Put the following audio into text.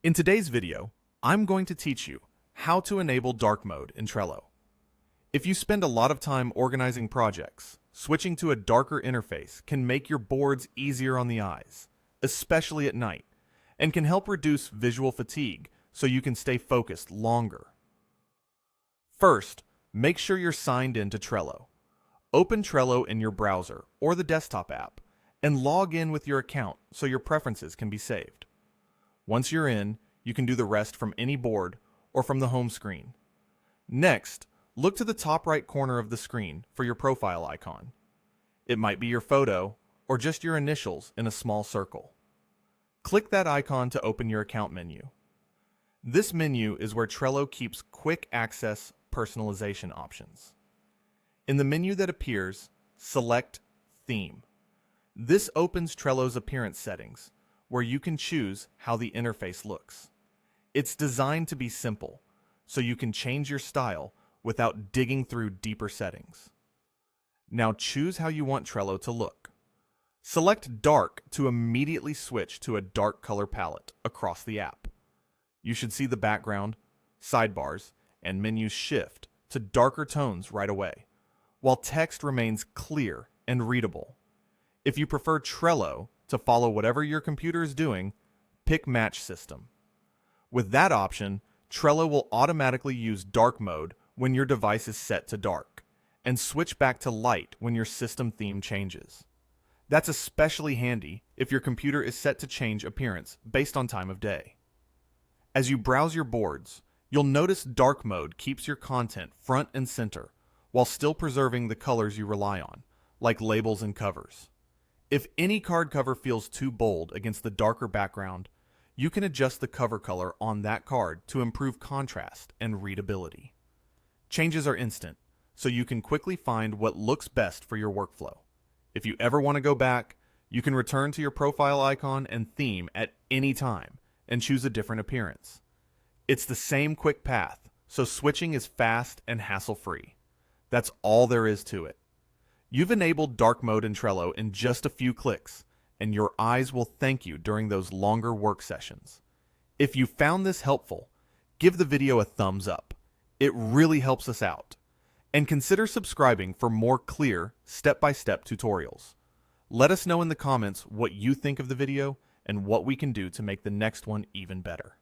In today's video, I'm going to teach you how to enable dark mode in Trello. If you spend a lot of time organizing projects, switching to a darker interface can make your boards easier on the eyes, especially at night, and can help reduce visual fatigue so you can stay focused longer. First, make sure you're signed in to Trello. Open Trello in your browser or the desktop app and log in with your account so your preferences can be saved. Once you're in, you can do the rest from any board or from the home screen. Next, look to the top right corner of the screen for your profile icon. It might be your photo or just your initials in a small circle. Click that icon to open your account menu. This menu is where Trello keeps quick access personalization options. In the menu that appears, select Theme. This opens Trello's appearance settings, where you can choose how the interface looks. It's designed to be simple, so you can change your style without digging through deeper settings. Now choose how you want Trello to look. Select Dark to immediately switch to a dark color palette across the app. You should see the background, sidebars, and menus shift to darker tones right away, while text remains clear and readable. If you prefer Trello to follow whatever your computer is doing, pick Match System. With that option, Trello will automatically use dark mode when your device is set to dark, and switch back to light when your system theme changes. That's especially handy if your computer is set to change appearance based on time of day. As you browse your boards, you'll notice dark mode keeps your content front and center while still preserving the colors you rely on, like labels and covers. If any card cover feels too bold against the darker background, you can adjust the cover color on that card to improve contrast and readability. Changes are instant, so you can quickly find what looks best for your workflow. If you ever want to go back, you can return to your profile icon and theme at any time and choose a different appearance. It's the same quick path, so switching is fast and hassle-free. That's all there is to it. You've enabled dark mode in Trello in just a few clicks, and your eyes will thank you during those longer work sessions. If you found this helpful, give the video a thumbs up. It really helps us out. And consider subscribing for more clear, step-by-step tutorials. Let us know in the comments what you think of the video and what we can do to make the next one even better.